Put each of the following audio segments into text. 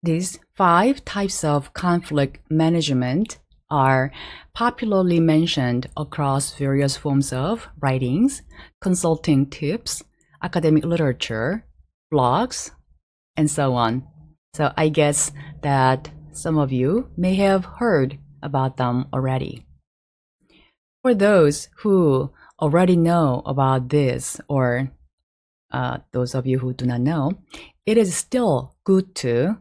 These 5 types of conflict management are popularly mentioned across various forms of writings, consulting tips, academic literature, blogs, and so on. So I guess that some of you may have heard about them already. For those who already know about this, or those of you who do not know, it is still good to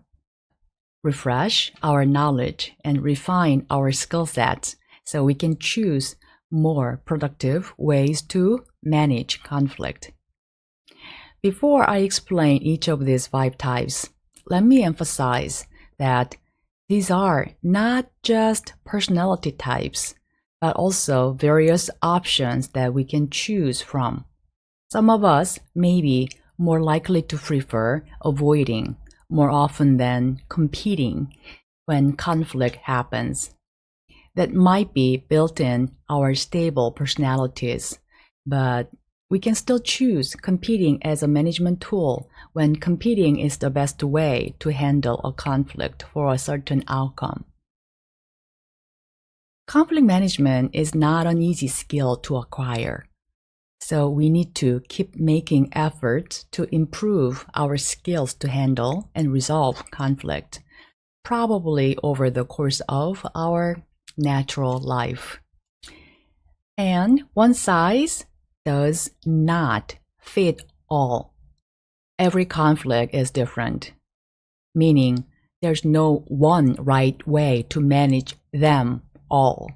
refresh our knowledge and refine our skill sets so we can choose more productive ways to manage conflict. Before I explain each of these 5 types, let me emphasize that these are not just personality types, but also various options that we can choose from. Some of us may be more likely to prefer avoiding more often than competing when conflict happens. That might be built in our stable personalities, but we can still choose competing as a management tool when competing is the best way to handle a conflict for a certain outcome. Conflict management is not an easy skill to acquire. So we need to keep making efforts to improve our skills to handle and resolve conflict, probably over the course of our natural life. And one size does not fit all. Every conflict is different, meaning there's no one right way to manage them all.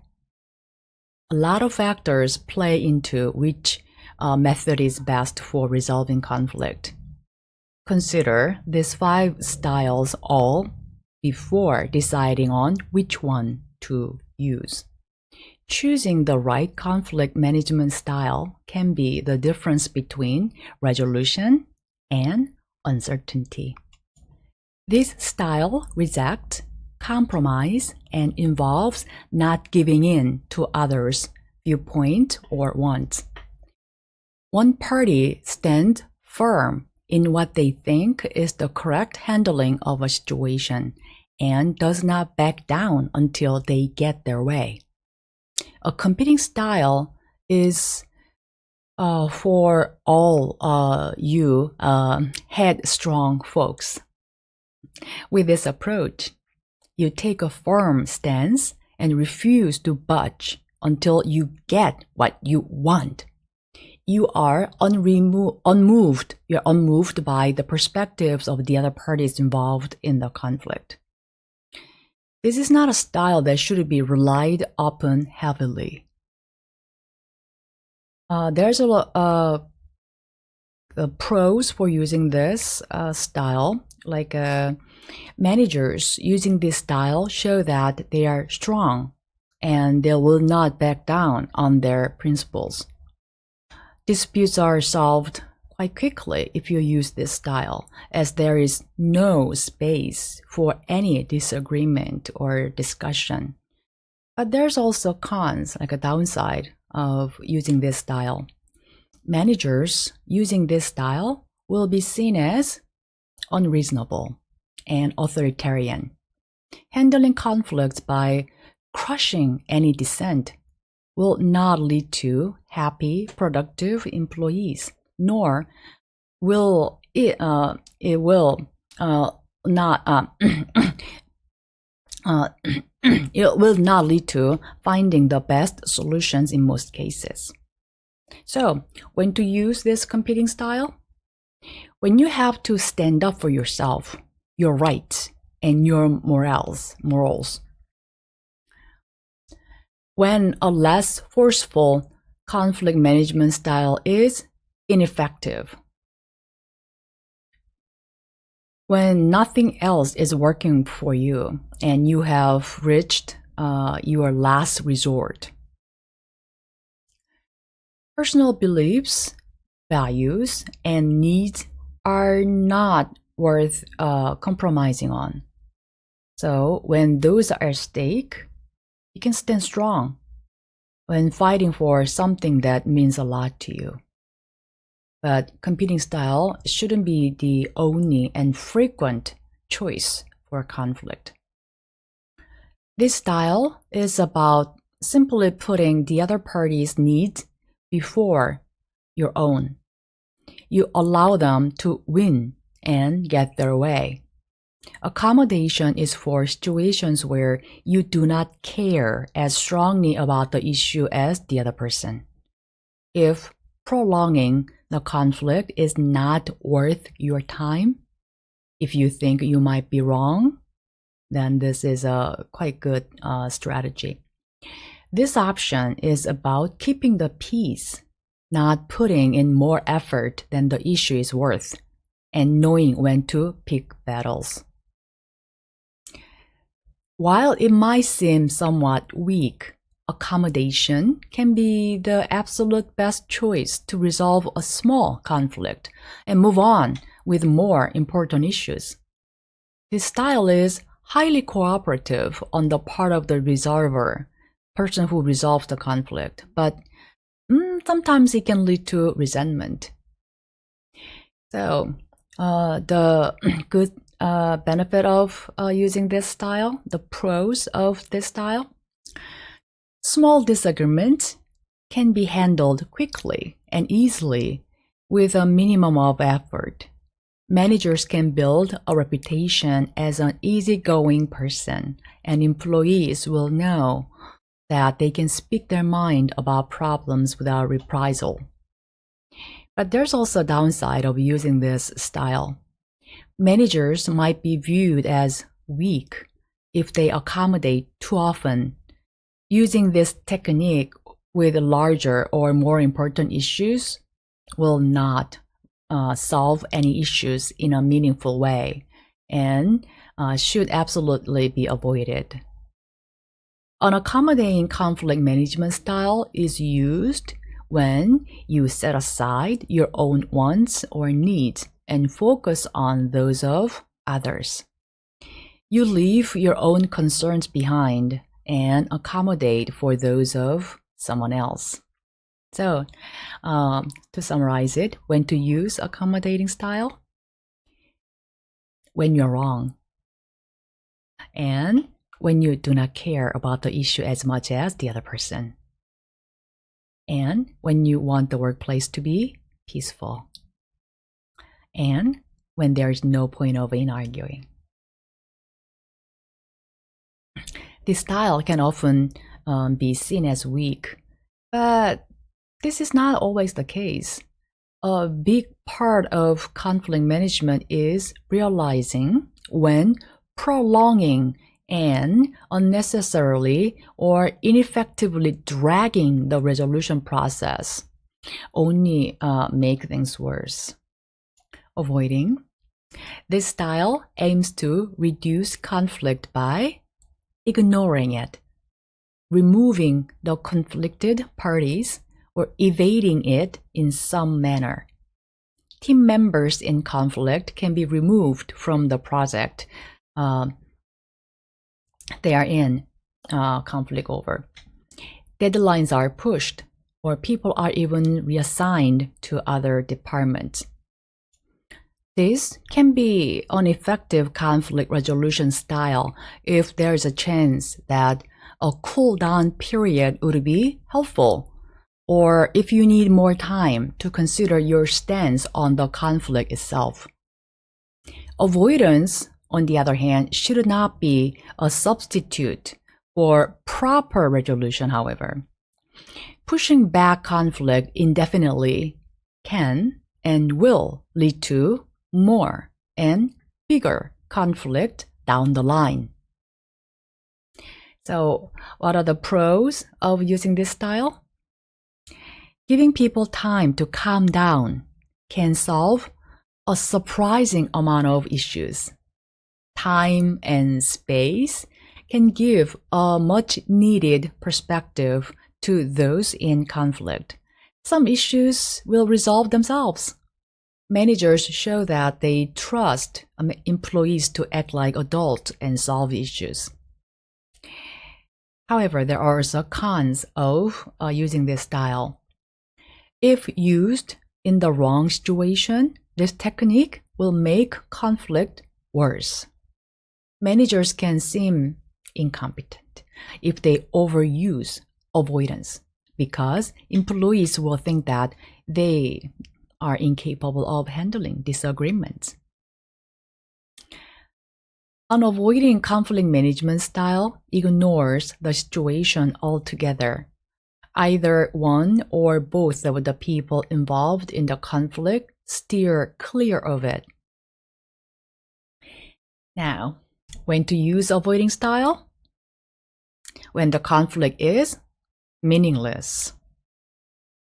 A lot of factors play into which method is best for resolving conflict. Consider these 5 styles all before deciding on which one to use. Choosing the right conflict management style can be the difference between resolution and uncertainty. This style rejects compromise and involves not giving in to others' viewpoint or wants. One party stands firm in what they think is the correct handling of a situation and does not back down until they get their way. A competing style is for all you headstrong folks. With this approach, you take a firm stance and refuse to budge until you get what you want. You are unmoved. You're unmoved by the perspectives of the other parties involved in the conflict. This is not a style that should be relied upon heavily. There's a pros for using this style, like managers using this style show that they are strong and they will not back down on their principles. Disputes are solved quite quickly if you use this style, as there is no space for any disagreement or discussion. But there's also cons, like a downside of using this style. Managers using this style will be seen as unreasonable and authoritarian. Handling conflicts by crushing any dissent will not lead to happy, productive employees, nor will it not it will not lead to finding the best solutions in most cases. So, when to use this competing style? When you have to stand up for yourself, your rights, and your morals. When a less forceful conflict management style is ineffective. When nothing else is working for you and you have reached your last resort. Personal beliefs, values, and needs are not worth compromising on. So when those are at stake, you can stand strong when fighting for something that means a lot to you. But competing style shouldn't be the only and frequent choice for conflict. This style is about simply putting the other party's needs before your own. You allow them to win and get their way. Accommodation is for situations where you do not care as strongly about the issue as the other person. If prolonging the conflict is not worth your time, if you think you might be wrong, then this is a quite good strategy. This option is about keeping the peace, not putting in more effort than the issue is worth, and knowing when to pick battles. While it might seem somewhat weak, accommodation can be the absolute best choice to resolve a small conflict and move on with more important issues. This style is highly cooperative on the part of the resolver, person who resolves the conflict, but sometimes it can lead to resentment. So the good benefit of using this style, the pros of this style: small disagreements can be handled quickly and easily with a minimum of effort. Managers can build a reputation as an easygoing person, and employees will know that they can speak their mind about problems without reprisal. But there's also a downside of using this style. Managers might be viewed as weak if they accommodate too often. Using this technique with larger or more important issues will not solve any issues in a meaningful way and should absolutely be avoided. An accommodating conflict management style is used when you set aside your own wants or needs and focus on those of others. You leave your own concerns behind and accommodate for those of someone else. So, to summarize it, when to use accommodating style? When you're wrong, and when you do not care about the issue as much as the other person, and when you want the workplace to be peaceful, and when there's no point of in arguing. This style can often be seen as weak, but this is not always the case. A big part of conflict management is realizing when prolonging and unnecessarily or ineffectively dragging the resolution process only make things worse. Avoiding. This style aims to reduce conflict by ignoring it, removing the conflicted parties, or evading it in some manner. Team members in conflict can be removed from the project they are in conflict over. Deadlines are pushed, or people are even reassigned to other departments. This can be an effective conflict resolution style if there's a chance that a cool-down period would be helpful, or if you need more time to consider your stance on the conflict itself. Avoidance, on the other hand, should not be a substitute for proper resolution, however. Pushing back conflict indefinitely can and will lead to more and bigger conflict down the line. So, what are the pros of using this style? Giving people time to calm down can solve a surprising amount of issues. Time and space can give a much needed perspective to those in conflict. Some issues will resolve themselves. Managers show that they trust employees to act like adults and solve issues. However, there are also cons of using this style. If used in the wrong situation, this technique will make conflict worse. Managers can seem incompetent if they overuse avoidance because employees will think that they are incapable of handling disagreements. An avoiding conflict management style ignores the situation altogether. Either one or both of the people involved in the conflict steer clear of it. Now, when to use avoiding style? When the conflict is meaningless,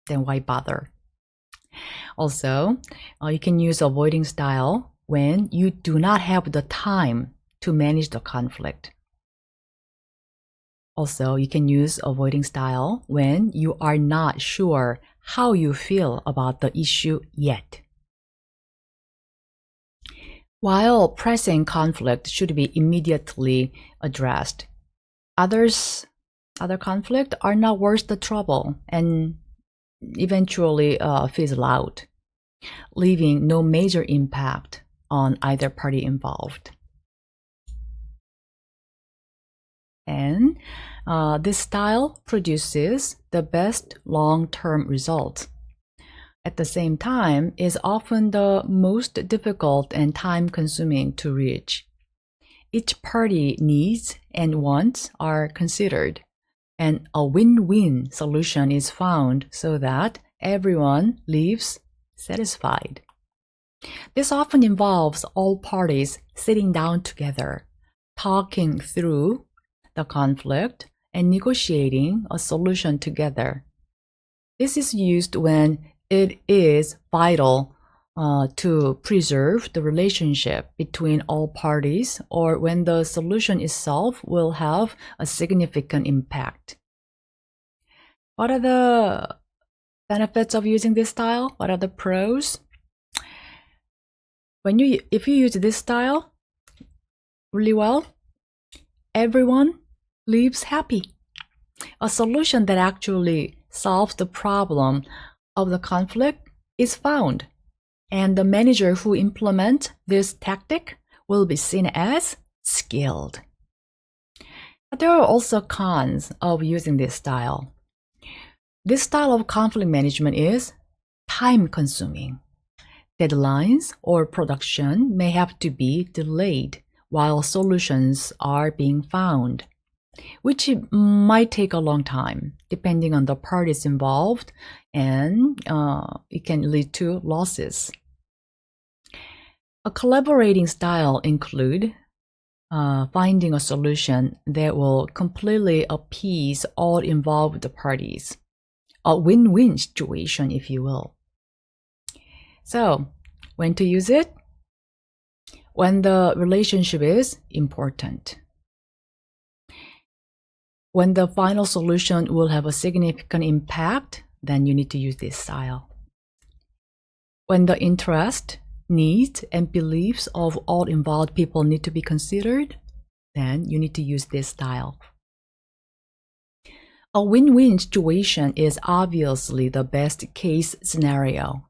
then why bother? Also, you can use avoiding style when you do not have the time to manage the conflict. Also, you can use avoiding style when you are not sure how you feel about the issue yet. While pressing conflict should be immediately addressed, other conflict are not worth the trouble and eventually fizzle out, leaving no major impact on either party involved. And this style produces the best long-term results. At the same time, is often the most difficult and time-consuming to reach. Each party needs and wants are considered, and a win-win solution is found so that everyone leaves satisfied. This often involves all parties sitting down together, talking through the conflict, and negotiating a solution together. This is used when it is vital to preserve the relationship between all parties or when the solution itself will have a significant impact. What are the benefits of using this style? What are the pros? If you use this style really well, everyone leaves happy. A solution that actually solves the problem of the conflict is found, and the manager who implements this tactic will be seen as skilled. But there are also cons of using this style. This style of conflict management is time-consuming. Deadlines or production may have to be delayed while solutions are being found, which might take a long time depending on the parties involved, and it can lead to losses. A collaborating style includes finding a solution that will completely appease all involved parties, a win-win situation, if you will. So, when to use it? When the relationship is important. When the final solution will have a significant impact, then you need to use this style. When the interest, needs, and beliefs of all involved people need to be considered, then you need to use this style. A win-win situation is obviously the best case scenario,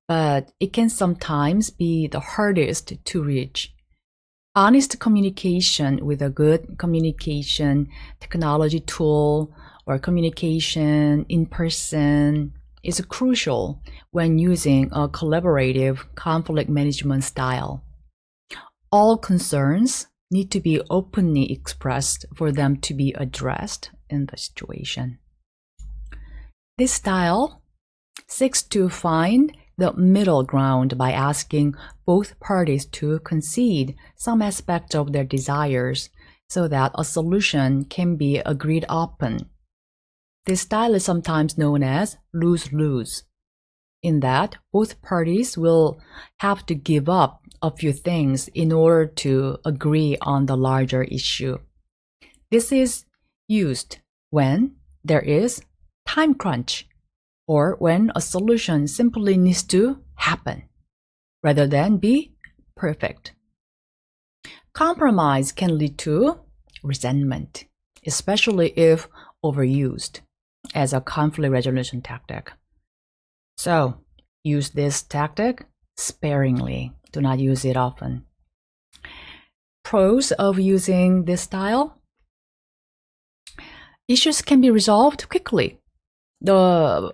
but it can sometimes be the hardest to reach. Honest communication with a good communication technology tool or communication in person is crucial when using a collaborative conflict management style. All concerns need to be openly expressed for them to be addressed in the situation. This style seeks to find the middle ground by asking both parties to concede some aspect of their desires so that a solution can be agreed upon. This style is sometimes known as lose-lose, in that both parties will have to give up a few things in order to agree on the larger issue. This is used when there is time crunch, or when a solution simply needs to happen, rather than be perfect. Compromise can lead to resentment, especially if overused as a conflict resolution tactic. So, use this tactic sparingly. Do not use it often. pros of using this style? Issues can be resolved quickly. The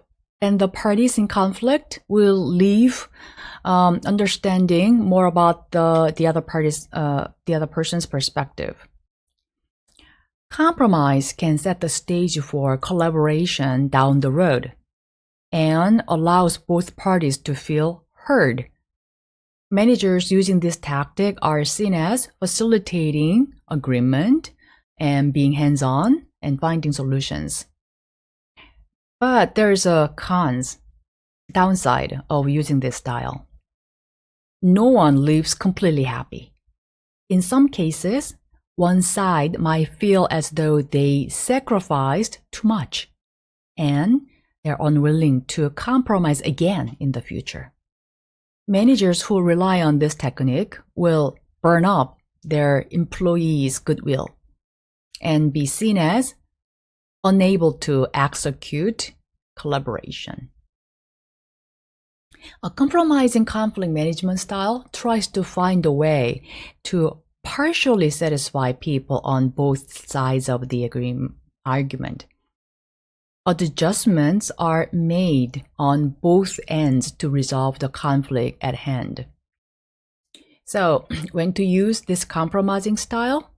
parties in conflict will leave understanding more about the other person's perspective. Compromise can set the stage for collaboration down the road and allows both parties to feel heard. Managers using this tactic are seen as facilitating agreement and being hands-on and finding solutions. But there's a downside of using this style. No one leaves completely happy. In some cases, one side might feel as though they sacrificed too much, and they're unwilling to compromise again in the future. Managers who rely on this technique will burn up their employees' goodwill and be seen as unable to execute collaboration. A compromising conflict management style tries to find a way to partially satisfy people on both sides of the argument. Adjustments are made on both ends to resolve the conflict at hand. So, when to use this compromising style?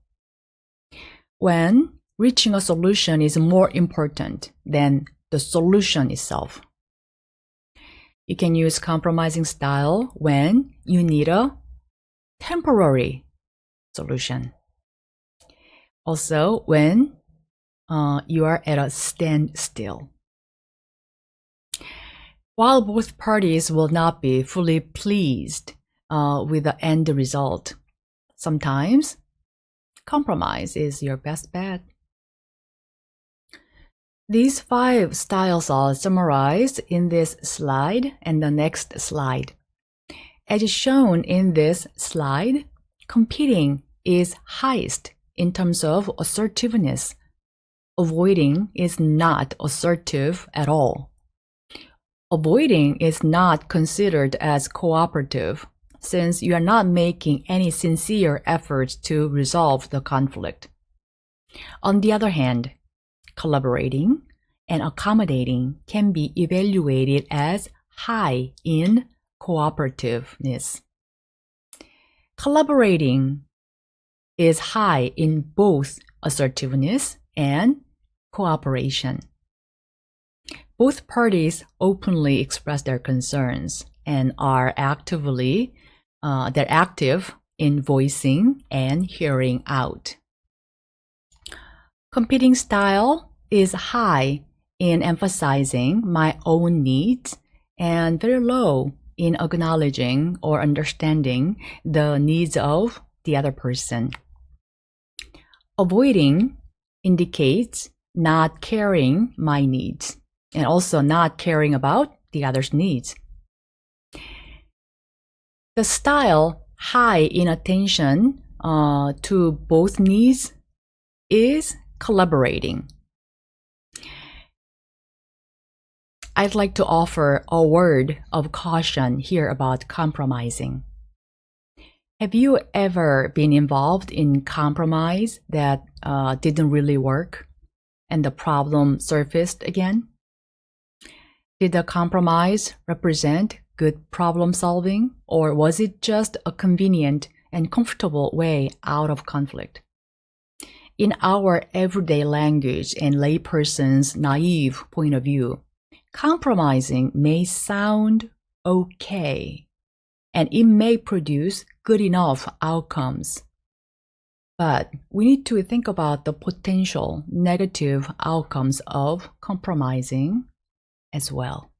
When reaching a solution is more important than the solution itself. You can use compromising style when you need a temporary solution. Also, when you are at a standstill. While both parties will not be fully pleased with the end result, sometimes compromise is your best bet. These 5 styles are summarized in this slide and the next slide. As shown in this slide, competing is highest in terms of assertiveness. Avoiding is not assertive at all. Avoiding is not considered as cooperative since you are not making any sincere efforts to resolve the conflict. On the other hand, collaborating and accommodating can be evaluated as high in cooperativeness. Collaborating is high in both assertiveness and cooperation. Both parties openly express their concerns and are active in voicing and hearing out. Competing style is high in emphasizing my own needs and very low in acknowledging or understanding the needs of the other person. Avoiding indicates not caring my needs and also not caring about the other's needs. The style high in attention to both needs is collaborating. I'd like to offer a word of caution here about compromising. Have you ever been involved in compromise that didn't really work and the problem surfaced again? Did the compromise represent good problem solving, or was it just a convenient and comfortable way out of conflict? In our everyday language and layperson's naive point of view, compromising may sound okay, and it may produce good enough outcomes. But we need to think about the potential negative outcomes of compromising as well.